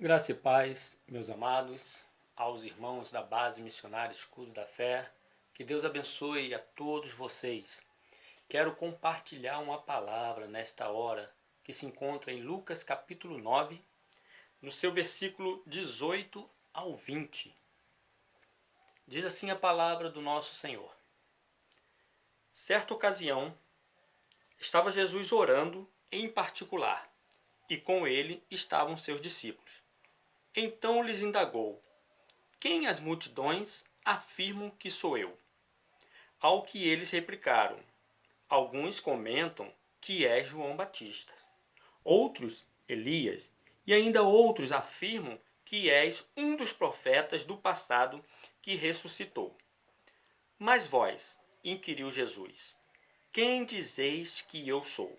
Graça e paz, meus amados, aos irmãos da base missionária Escudo da Fé, que Deus abençoe a todos vocês. Quero compartilhar uma palavra nesta hora que se encontra em Lucas capítulo 9, no seu versículo 18 ao 20. Diz assim a palavra do nosso Senhor. Certa ocasião, estava Jesus orando em particular, e com ele estavam seus discípulos. Então lhes indagou: quem as multidões afirmam que sou eu? Ao que eles replicaram: alguns comentam que é João Batista, outros Elias, e ainda outros afirmam que és um dos profetas do passado que ressuscitou. Mas vós, inquiriu Jesus, quem dizeis que eu sou?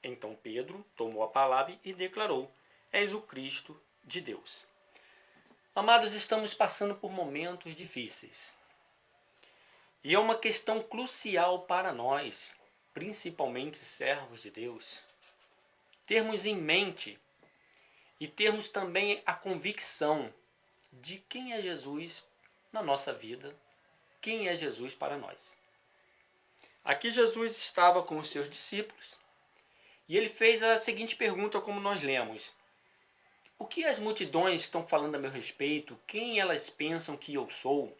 Então Pedro tomou a palavra e declarou: és o Cristo de Deus. Amados, estamos passando por momentos difíceis. E é uma questão crucial para nós, principalmente servos de Deus, termos em mente e termos também a convicção de quem é Jesus na nossa vida, quem é Jesus para nós. Aqui Jesus estava com os seus discípulos e ele fez a seguinte pergunta, como nós lemos: o que as multidões estão falando a meu respeito? Quem elas pensam que eu sou?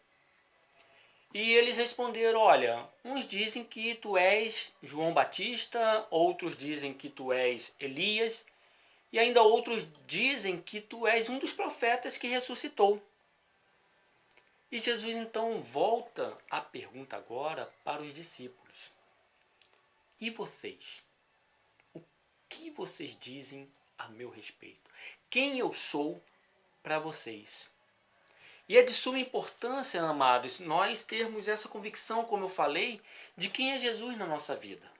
E eles responderam: olha, uns dizem que tu és João Batista, outros dizem que tu és Elias, e ainda outros dizem que tu és um dos profetas que ressuscitou. E Jesus então volta a pergunta agora para os discípulos: e vocês? O que vocês dizem a meu respeito? Quem eu sou para vocês? E é de suma importância, amados, nós termos essa convicção, como eu falei, de quem é Jesus na nossa vida.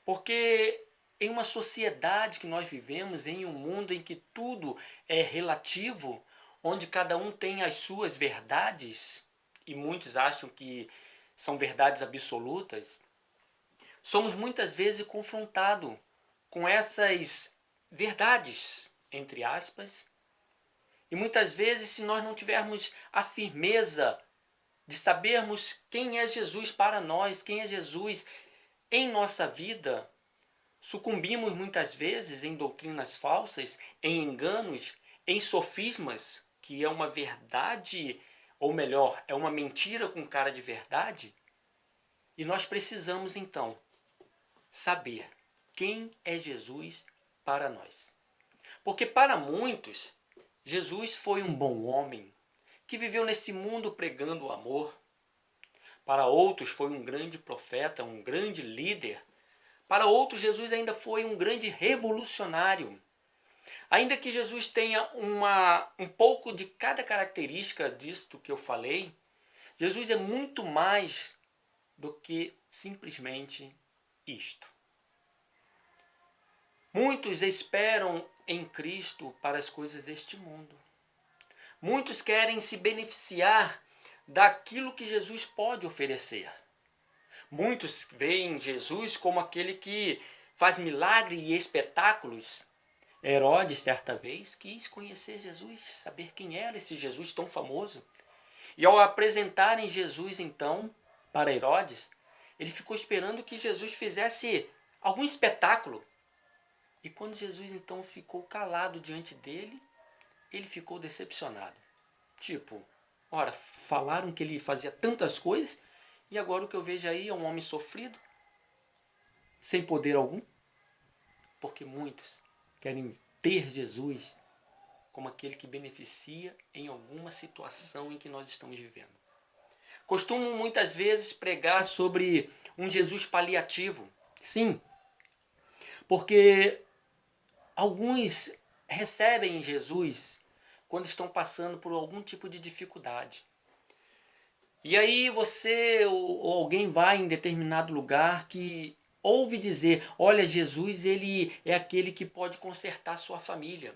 Porque em uma sociedade que nós vivemos, em um mundo em que tudo é relativo, onde cada um tem as suas verdades, e muitos acham que são verdades absolutas, somos muitas vezes confrontados com essas verdades, entre aspas, e muitas vezes, se nós não tivermos a firmeza de sabermos quem é Jesus para nós, quem é Jesus em nossa vida, sucumbimos muitas vezes em doutrinas falsas, em enganos, em sofismas, que é uma verdade, ou melhor, é uma mentira com cara de verdade. E nós precisamos então saber quem é Jesus para nós. Porque para muitos, Jesus foi um bom homem que viveu nesse mundo pregando o amor. Para outros foi um grande profeta, um grande líder. Para outros, Jesus ainda foi um grande revolucionário. Ainda que Jesus tenha um pouco de cada característica disto que eu falei, Jesus é muito mais do que simplesmente isto. Muitos esperam em Cristo para as coisas deste mundo. Muitos querem se beneficiar daquilo que Jesus pode oferecer. Muitos veem Jesus como aquele que faz milagre e espetáculos. Herodes, certa vez, quis conhecer Jesus, saber quem era esse Jesus tão famoso. E ao apresentarem Jesus, então, para Herodes, ele ficou esperando que Jesus fizesse algum espetáculo. E quando Jesus, então, ficou calado diante dele, ele ficou decepcionado. Tipo, ora, falaram que ele fazia tantas coisas e agora o que eu vejo aí é um homem sofrido, sem poder algum. Porque muitos querem ter Jesus como aquele que beneficia em alguma situação em que nós estamos vivendo. Costumo muitas vezes pregar sobre um Jesus paliativo. Sim, porque alguns recebem Jesus quando estão passando por algum tipo de dificuldade. E aí você ou alguém vai em determinado lugar que ouve dizer: olha, Jesus, ele é aquele que pode consertar sua família.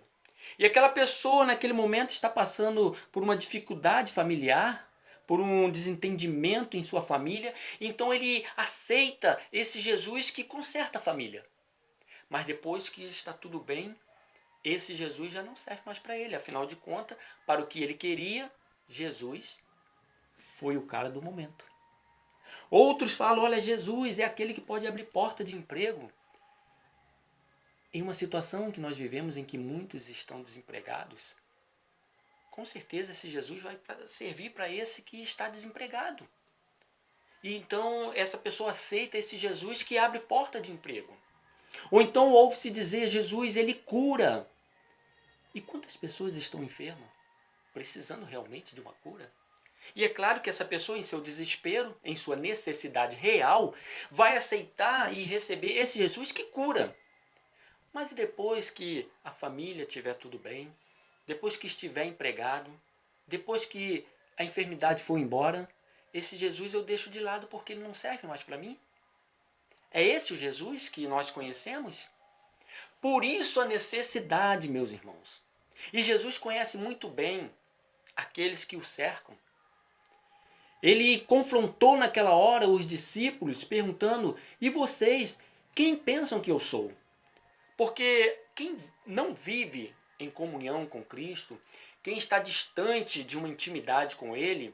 E aquela pessoa naquele momento está passando por uma dificuldade familiar, por um desentendimento em sua família, então ele aceita esse Jesus que conserta a família. Mas depois que está tudo bem, esse Jesus já não serve mais para ele. Afinal de contas, para o que ele queria, Jesus foi o cara do momento. Outros falam, olha, Jesus é aquele que pode abrir porta de emprego. Em uma situação que nós vivemos em que muitos estão desempregados, com certeza esse Jesus vai servir para esse que está desempregado. E então essa pessoa aceita esse Jesus que abre porta de emprego. Ou então ouve-se dizer, Jesus, ele cura. E quantas pessoas estão enfermas, precisando realmente de uma cura? E é claro que essa pessoa, em seu desespero, em sua necessidade real, vai aceitar e receber esse Jesus que cura. Mas depois que a família estiver tudo bem, depois que estiver empregado, depois que a enfermidade for embora, esse Jesus eu deixo de lado porque ele não serve mais para mim? É esse o Jesus que nós conhecemos? Por isso a necessidade, meus irmãos. E Jesus conhece muito bem aqueles que o cercam. Ele confrontou naquela hora os discípulos perguntando, e vocês, quem pensam que eu sou? Porque quem não vive em comunhão com Cristo, quem está distante de uma intimidade com Ele,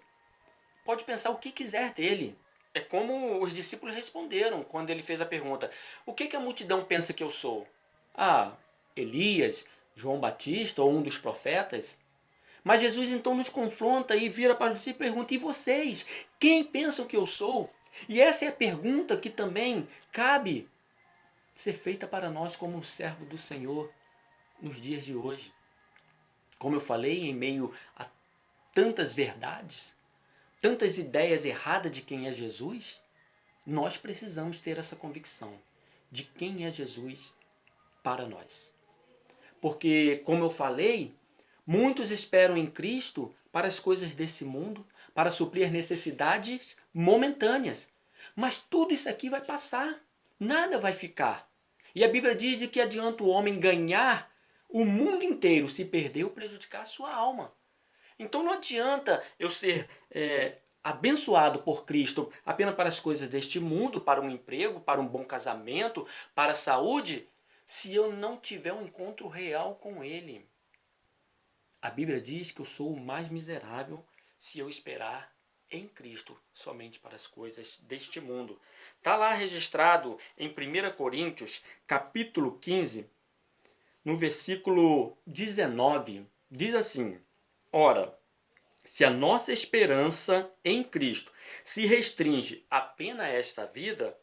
pode pensar o que quiser dele. É como os discípulos responderam quando ele fez a pergunta, o que a multidão pensa que eu sou? Ah, Elias, João Batista ou um dos profetas? Mas Jesus então nos confronta e vira para os discípulos e pergunta, e vocês, quem pensam que eu sou? E essa é a pergunta que também cabe ser feita para nós como servo do Senhor nos dias de hoje. Como eu falei, em meio a tantas verdades, tantas ideias erradas de quem é Jesus, nós precisamos ter essa convicção de quem é Jesus para nós. Porque, como eu falei, muitos esperam em Cristo para as coisas desse mundo, para suprir necessidades momentâneas. Mas tudo isso aqui vai passar, nada vai ficar. E a Bíblia diz de que adianta o homem ganhar o mundo inteiro se perder ou prejudicar a sua alma. Então não adianta eu ser abençoado por Cristo apenas para as coisas deste mundo, para um emprego, para um bom casamento, para a saúde, se eu não tiver um encontro real com Ele. A Bíblia diz que eu sou o mais miserável se eu esperar em Cristo somente para as coisas deste mundo. Está lá registrado em 1 Coríntios, capítulo 15, no versículo 19, diz assim, ora, se a nossa esperança em Cristo se restringe apenas a esta vida,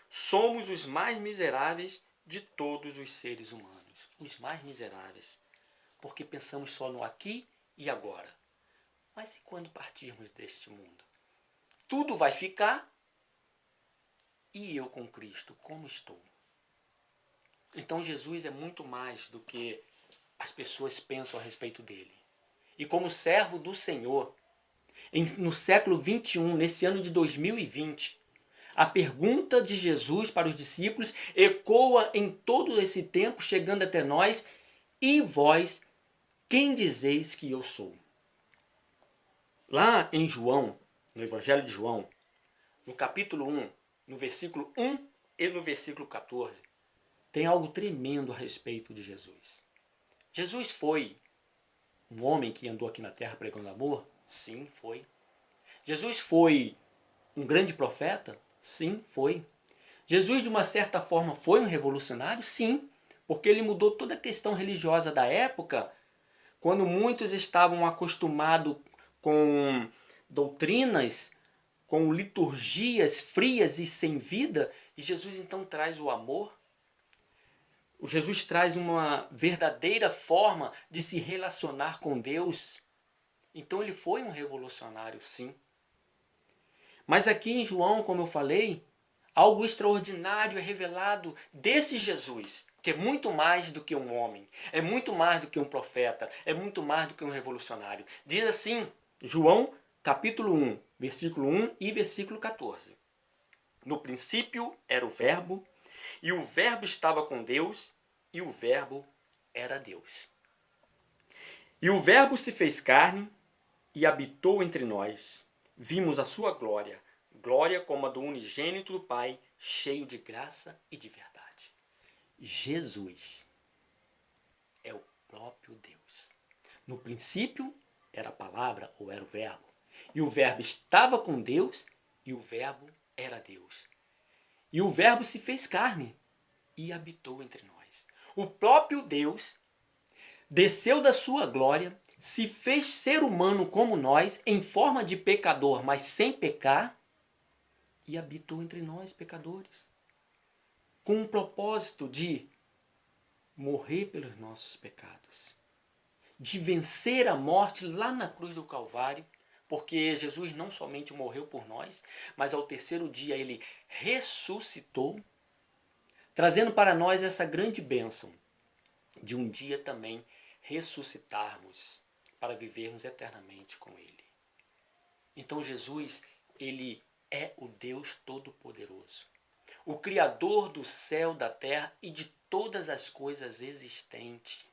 somos os mais miseráveis de todos os seres humanos. Os mais miseráveis. Porque pensamos só no aqui e agora. Mas e quando partirmos deste mundo? Tudo vai ficar e eu com Cristo, como estou? Então Jesus é muito mais do que as pessoas pensam a respeito dele. E como servo do Senhor, no século 21, nesse ano de 2020, a pergunta de Jesus para os discípulos ecoa em todo esse tempo, chegando até nós, e vós, quem dizeis que eu sou? Lá em João, no Evangelho de João, no capítulo 1, no versículo 1 e no versículo 14, tem algo tremendo a respeito de Jesus. Jesus foi um homem que andou aqui na terra pregando amor? Sim, foi. Jesus foi um grande profeta? Sim, foi. Jesus, de uma certa forma, foi um revolucionário? Sim, porque ele mudou toda a questão religiosa da época, quando muitos estavam acostumados com doutrinas, com liturgias frias e sem vida, e Jesus então traz o amor. O Jesus traz uma verdadeira forma de se relacionar com Deus. Então ele foi um revolucionário, sim. Mas aqui em João, como eu falei, algo extraordinário é revelado desse Jesus, que é muito mais do que um homem, é muito mais do que um profeta, é muito mais do que um revolucionário. Diz assim, João, capítulo 1, versículo 1 e versículo 14. No princípio era o Verbo, e o Verbo estava com Deus, e o Verbo era Deus. E o Verbo se fez carne e habitou entre nós. Vimos a sua glória, glória como a do unigênito do Pai, cheio de graça e de verdade. Jesus é o próprio Deus. No princípio era a palavra ou era o verbo. E o verbo estava com Deus e o verbo era Deus. E o verbo se fez carne e habitou entre nós. O próprio Deus desceu da sua glória, se fez ser humano como nós, em forma de pecador, mas sem pecar, e habitou entre nós, pecadores, com o propósito de morrer pelos nossos pecados, de vencer a morte lá na cruz do Calvário, porque Jesus não somente morreu por nós, mas ao terceiro dia ele ressuscitou, trazendo para nós essa grande bênção de um dia também ressuscitarmos para vivermos eternamente com ele. Então Jesus, ele é o Deus Todo-Poderoso, o Criador do céu, da terra e de todas as coisas existentes.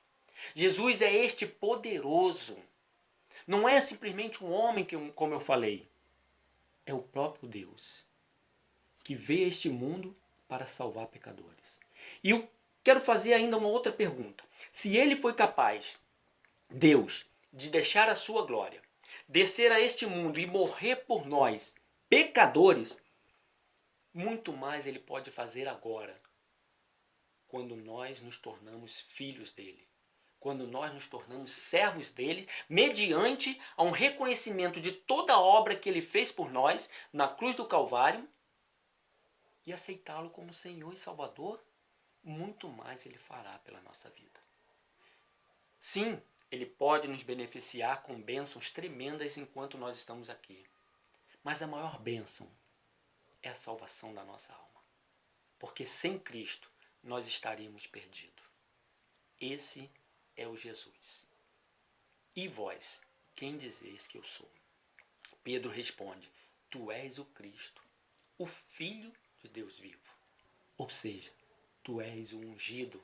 Jesus é este poderoso. Não é simplesmente um homem, como eu falei. É o próprio Deus que veio a este mundo para salvar pecadores. E eu quero fazer ainda uma outra pergunta. Se ele foi capaz, Deus, de deixar a sua glória, descer a este mundo e morrer por nós, pecadores, muito mais ele pode fazer agora, quando nós nos tornamos filhos dele. Quando nós nos tornamos servos deles, mediante a um reconhecimento de toda a obra que ele fez por nós na cruz do Calvário e aceitá-lo como Senhor e Salvador, muito mais ele fará pela nossa vida. Sim, ele pode nos beneficiar com bênçãos tremendas enquanto nós estamos aqui. Mas a maior bênção é a salvação da nossa alma. Porque sem Cristo nós estaríamos perdidos. Esse é o Jesus. E vós, quem dizeis que eu sou? Pedro responde, tu és o Cristo, o Filho de Deus vivo. Ou seja, tu és o ungido,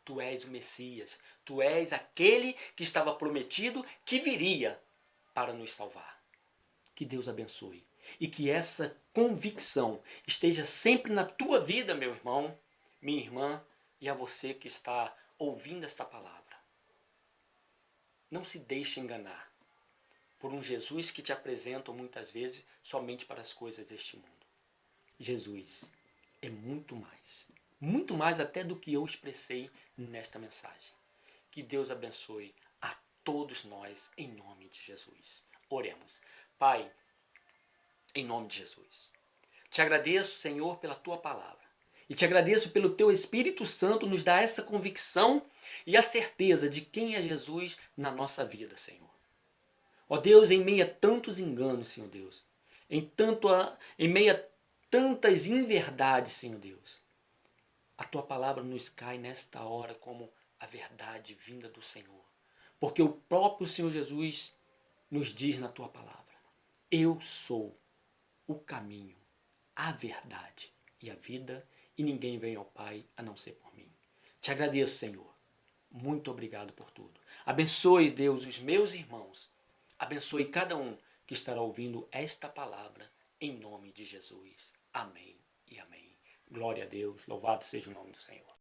tu és o Messias, tu és aquele que estava prometido que viria para nos salvar. Que Deus abençoe e que essa convicção esteja sempre na tua vida, meu irmão, minha irmã, e a você que está ouvindo esta palavra. Não se deixe enganar por um Jesus que te apresentam muitas vezes somente para as coisas deste mundo. Jesus é muito mais até do que eu expressei nesta mensagem. Que Deus abençoe a todos nós em nome de Jesus. Oremos. Pai, em nome de Jesus, te agradeço, Senhor, pela tua palavra. E te agradeço pelo teu Espírito Santo nos dar essa convicção e a certeza de quem é Jesus na nossa vida, Senhor. Ó Deus, em meio a tantos enganos, Senhor Deus, em meio a tantas inverdades, Senhor Deus, a tua palavra nos cai nesta hora como a verdade vinda do Senhor. Porque o próprio Senhor Jesus nos diz na tua palavra, eu sou o caminho, a verdade e a vida, e ninguém vem ao Pai a não ser por mim. Te agradeço, Senhor. Muito obrigado por tudo. Abençoe, Deus, os meus irmãos. Abençoe cada um que estará ouvindo esta palavra, em nome de Jesus. Amém e amém. Glória a Deus. Louvado seja o nome do Senhor.